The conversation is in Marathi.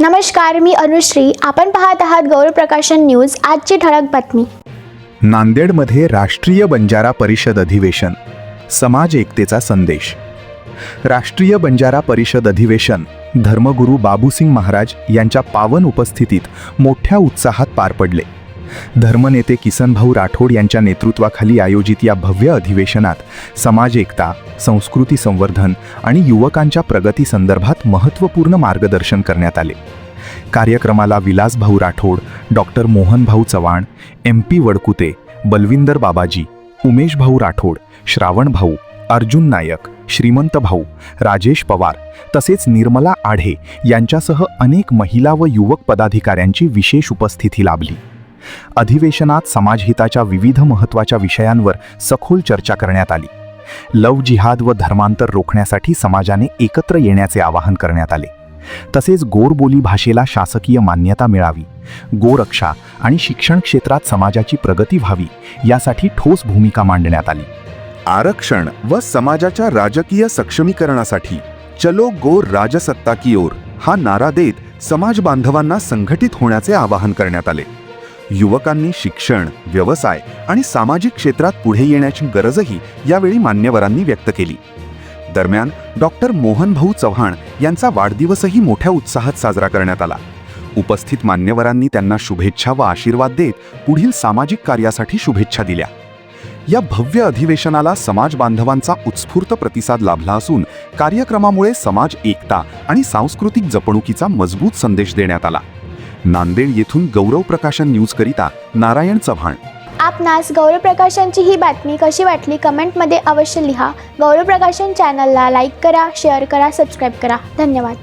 नमस्कार, मी अनुश्री. आपण पाहत आहात गौरव प्रकाशन न्यूज. आजची ठळक बातमी. नांदेडमध्ये राष्ट्रीय बंजारा परिषद अधिवेशन, समाज एकतेचा संदेश. राष्ट्रीय बंजारा परिषद अधिवेशन धर्मगुरू बाबूसिंग महाराज यांच्या पावन उपस्थितीत मोठ्या उत्साहात पार पडले. धर्मनेते किसनभाऊ राठोड यांच्या नेतृत्वाखाली आयोजित या भव्य अधिवेशनात समाज एकता, संस्कृती संवर्धन आणि युवकांच्या प्रगतीसंदर्भात महत्त्वपूर्ण मार्गदर्शन करण्यात आले. कार्यक्रमाला विलासभाऊ राठोड, डॉक्टर मोहनभाऊ चव्हाण, MP वडकुते, बलविंदर बाबाजी, उमेशभाऊ राठोड, श्रावणभाऊ, अर्जुन नायक, श्रीमंत भाऊ, राजेश पवार तसेच निर्मला आढे यांच्यासह अनेक महिला व युवक पदाधिकाऱ्यांची विशेष उपस्थिती लाभली. अधिवेशनात समाजहिताच्या विविध महत्त्वाच्या विषयांवर सखोल चर्चा करण्यात आली. लव जिहाद व धर्मांतर रोखण्यासाठी समाजाने एकत्र येण्याचे आवाहन करण्यात आले. तसेच गोरबोली भाषेला शासकीय मान्यता मिळावी, गोरक्षा आणि शिक्षण क्षेत्रात समाजाची प्रगती व्हावी यासाठी ठोस भूमिका मांडण्यात आली. आरक्षण व समाजाच्या राजकीय सक्षमीकरणासाठी चलो गोर राजसत्ता की ओर हा नारा देत समाज बांधवांना संघटित होण्याचे आवाहन करण्यात आले. युवकांनी शिक्षण, व्यवसाय आणि सामाजिक क्षेत्रात पुढे येण्याची गरजही यावेळी मान्यवरांनी व्यक्त केली. दरम्यान डॉक्टर मोहनभाऊ चव्हाण यांचा वाढदिवसही मोठ्या उत्साहात साजरा करण्यात आला. उपस्थित मान्यवरांनी त्यांना शुभेच्छा व आशीर्वाद देत पुढील सामाजिक कार्यासाठी शुभेच्छा दिल्या. या भव्य अधिवेशनाला समाज बांधवांचा उत्स्फूर्त प्रतिसाद लाभला असून कार्यक्रमामुळे समाज एकता आणि सांस्कृतिक जपणुकीचा मजबूत संदेश देण्यात आला. नांदेड येथून गौरव प्रकाशन न्यूज करिता नारायण चव्हाण. आपणास गौरव प्रकाशनची ही बातमी कशी वाटली कमेंटमध्ये अवश्य लिहा. गौरव प्रकाशन चॅनलला लाईक करा, शेअर करा, सबस्क्राईब करा. धन्यवाद.